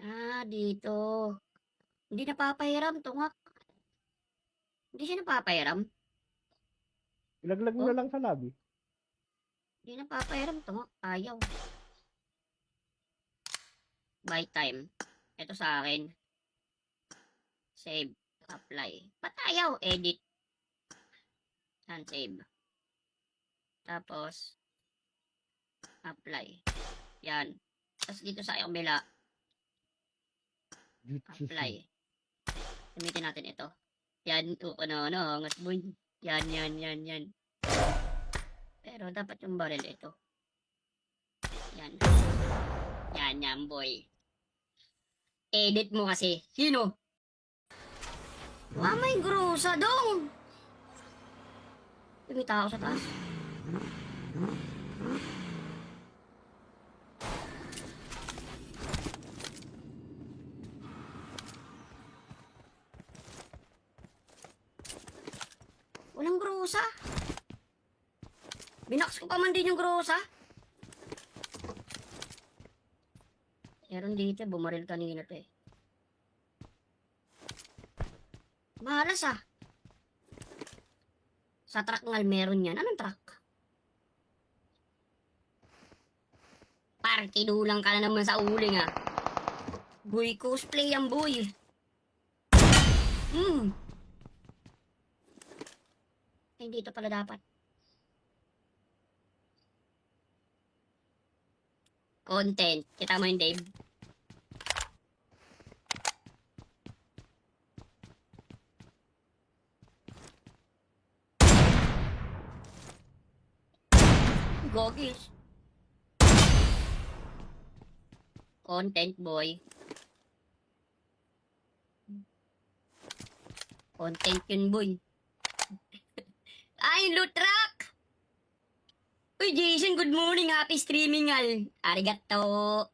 Ah, dito. Hindi napapahiram, tungak. Hindi siya napapahiram. Ilaglag mo Oh. na lang sa labi. Hindi napapahiram, tungak. Ayaw. Buy time. Ito sa akin. Save. Apply. Ba't ayaw? Edit. Yan, save. Tapos, apply. Yan. Tapos dito sa kabila, apply. Gamitin natin ito. Yan, ano, angat boy. Yan. Pero dapat yung barrel ito. Yan. Yan, boy. Edit mo kasi. Sino? May grusa dong. May tao sa taas. Walang grusa. Binaks ko pa man din yung grusa. Meron dito, bumaril kanina to eh. Mahalas ah. Sa truck ngal meron yan. Anong truck? Par, kinulang ka na naman sa uling ah. Boy, cosplay yan boy. Ay, dito pala dapat. Content. Kita mo yung Dave? Gogis. Content boy. Content yun boy. Ay, loot truck! Uy, Jason, good morning. Happy streaming, al. Arigato.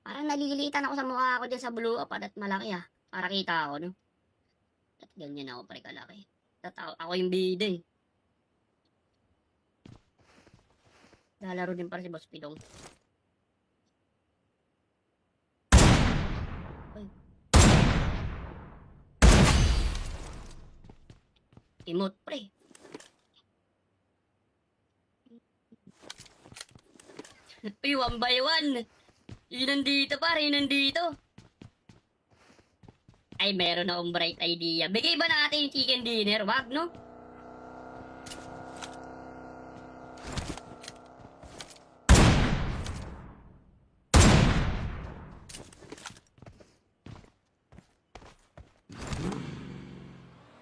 Parang nalilitan ako sa mukha ko dyan sa blue up at malaki ah. Para kita ako, no? At ganyan ako, pre, kalaki. At ako yung bida eh. Lalaro din para si Boss Pidong. Ay. Emote, pre. Uy, 1 by 1. Yun nandito, pare. Yun nandito. Ay, meron akong bright idea. Bigay ba natin yung chicken dinner? Wag, no?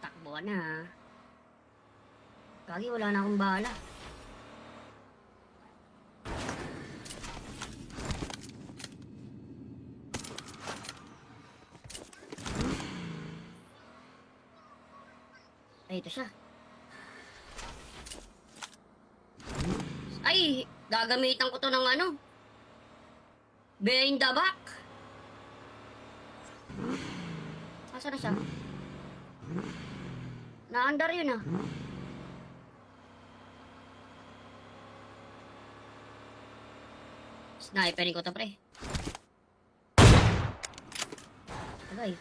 Takbo na. Kagi, wala na akong bala. Ay, ito siya. Ay, gagamitan ko to ng ano. Behind the back. Asa na siya? Na-under yun ah. Sniperin ko to, pre. Agay.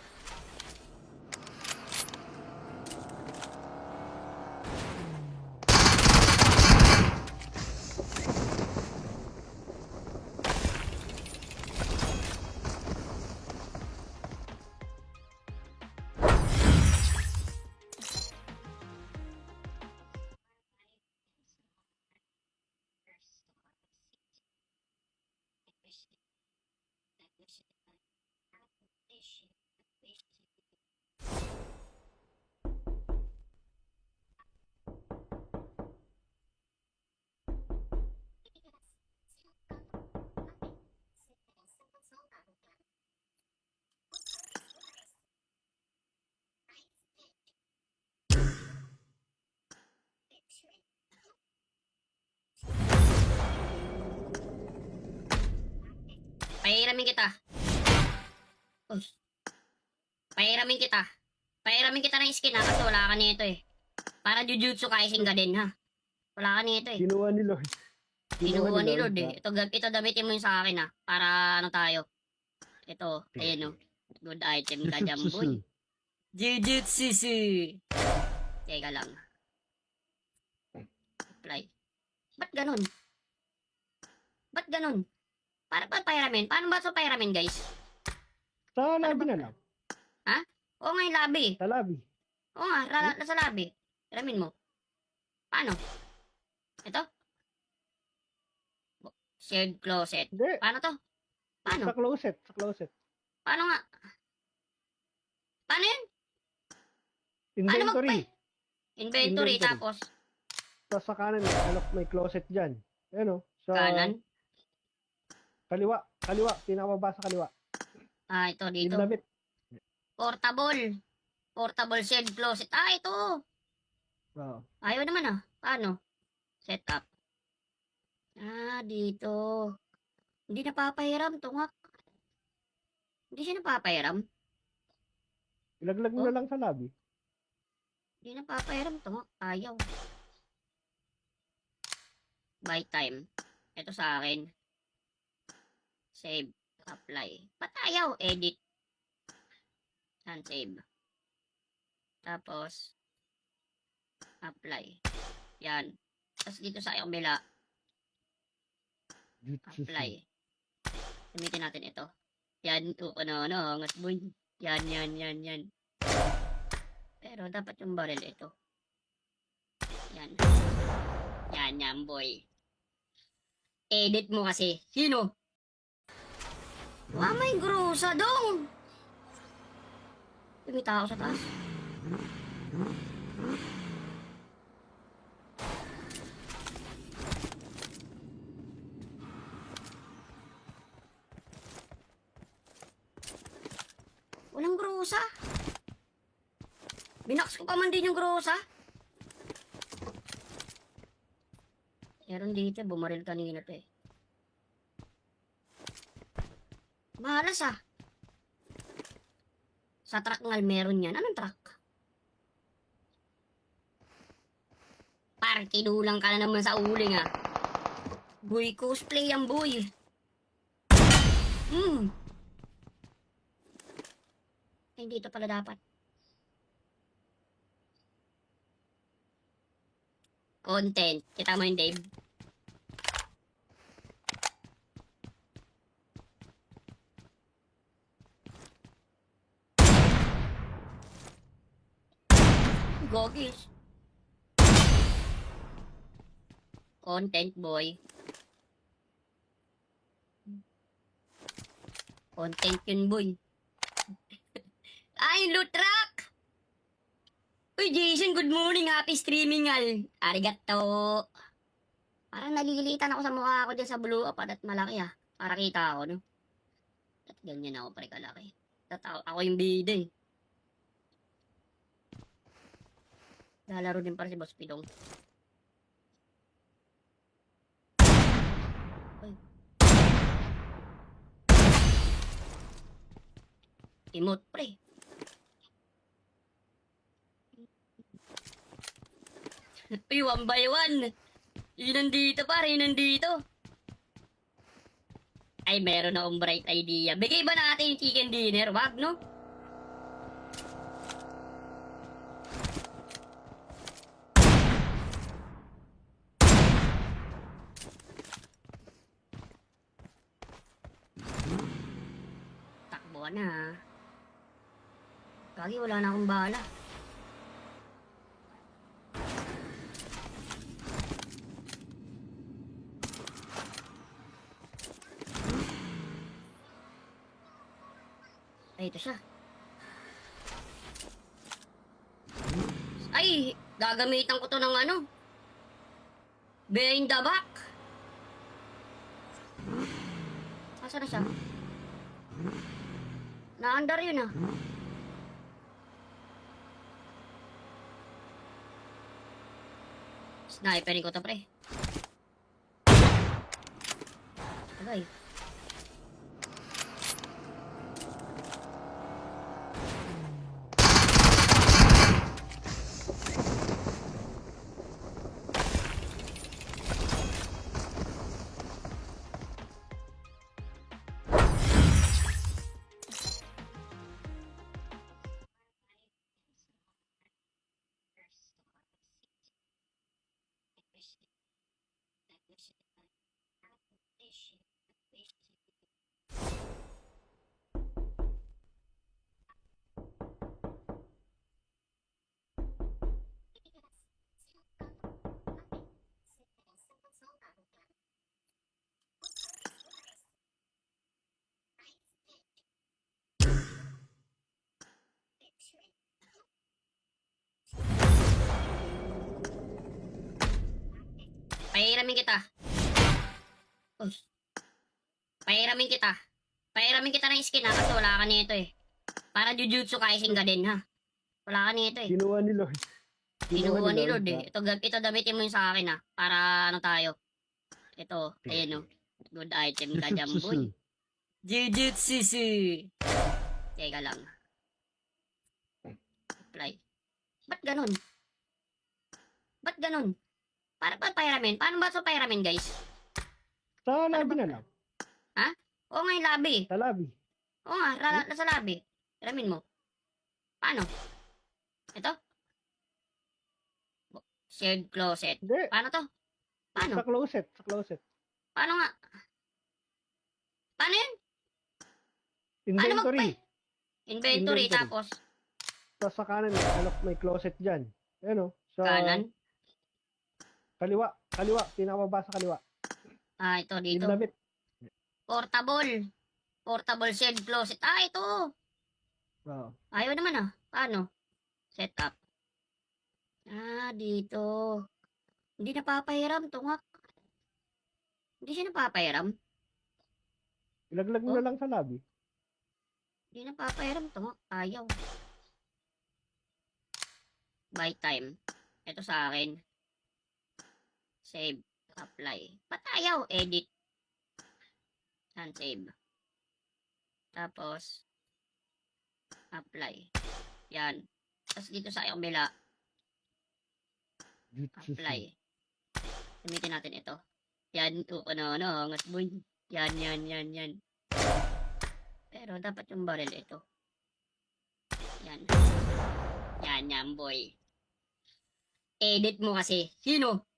Pahiramin kita. Uy. Pahiramin kita. Pahiramin kita ng skin ha, kasi wala ka nito eh. Para Jujutsu Kaisen ka din ha. Wala ka nito eh. Kinuha ni Lord. Kinuha ni Lord eh. Ito gamitin mo yung sa akin ha. Para ano tayo. Ito, ayan o. Good item ka dyan, boy. Jujutsu. Teka lang. Apply. Ba't ganun? Ba't ganun? Para ba pahiramin? Paano ba ito pahiramin, guys? Sa labi na lang. Oo nga yung labi. Sa labi. Oo nga, nasa labi. Hiramin mo. Paano? Ito? Shared closet. Hindi. Paano to? Paano? Sa closet. Sa closet. Paano nga? Paano yun? Inventory. Inventory, Inventory. tapos Tapos sa kanan, may closet dyan. Ayan o. Sa kanan. kaliwa. Kaliwa. Pinakababa sa kaliwa. Ah, ito dito. Yung damit. Portable. Portable shared closet. Ah, ito. Oo. Ayaw naman ah. Paano? Setup. Ah, dito. Hindi napapahiram, tungak. Hindi siya napapahiram. Ilaglag mo Oh. na lang sa labi. Hindi napapahiram, tungak. Ayaw. Buy time. Ito sa akin. Save. Apply. Ba't ayaw? Edit. Yan, save. Tapos, apply. Yan. Tapos dito sa kabila, apply. Gamitin natin ito. Yan, ano, angat boy. Yan. Pero dapat yung barrel ito. Yan. Yan, boy. Edit mo kasi. Sino? May grusa dong. May tao sa taas. Walang grusa. Binaks ko pa man din yung grusa. Meron dito, bumaril kanina to eh. Mahalas ah. Sa truck ngal meron yan. Anong truck? Par, kinulang ka na naman sa uling ah. Boy, cosplay ang boy. Hmm. Ay, dito pala dapat. Content. Kita mo yun, Dave? Gogis. Content, boy. Content yun, boy. Ay, loot truck! Uy, Jason, good morning. Happy streaming, al. Arigato. Parang nalilitan ako sa mukha ko dyan sa blue up at malaki ah. Para kita ako, no? At ganyan ako, pre, kalaki. Ako yung bida eh. Lalaro din para si Boss Pidong. Uy. Emote, pre. Uy, 1 by 1. Yun nandito, pare. Yun nandito. Ay, meron akong bright idea. Bigay ba natin yung chicken dinner? Wag, no? Takbo na. Kagi, wala na akong bala. Ay, ito siya. Ay, gagamitan ko to ng ano. Behind the back. Asa na siya? Naandar yun ah. Sniperin ko to, pre. Agay. Pahiramin kita. Uy. Pahiramin kita. Pahiramin kita ng skin ha, kasi wala ka nito eh. Para Jujutsu Kaisen ka din ha. Wala ka nito eh. Kinuha ni Lord. Kinuha ni Lord eh. Ito gamitin mo yung sa akin ha. Para ano tayo. Ito, ayan o. Good item ka dyan, boy. Jujutsu. Teka lang. Apply. Ba't ganun? Ba't ganun? Para ba pahiramin? Paano ba ito pahiramin, guys? Sa labi na lang. Oo nga yung labi. Sa labi. Oo nga, nasa labi. Hiramin mo. Paano? Ito? Shared closet. Hindi. Paano to? Paano? Sa closet. Sa closet. Paano nga? Paano yun? Inventory. Inventory, Inventory. tapos Tapos sa kanan, may closet dyan. Ayan o. Sa kanan. kaliwa. Kaliwa. Pinakababa sa kaliwa. Ah, ito dito. Yung damit. Portable. Portable shared closet. Ah, ito. Oo. Ayaw naman ah. Paano? Setup. Ah, dito. Hindi napapahiram, tungak. Hindi siya napapahiram. Ilaglag mo Oh. na lang sa labi. Hindi napapahiram, tungak. Ayaw. Buy time. Ito sa akin. Save. Apply. Ba't ayaw? Edit. Yan, save. Tapos, apply. Yan. Tapos dito sa kabila, apply. Gamitin natin ito. Yan, angat boy. Yan. Pero dapat yung barrel ito. Yan. Yan, boy. Edit mo kasi. Sino?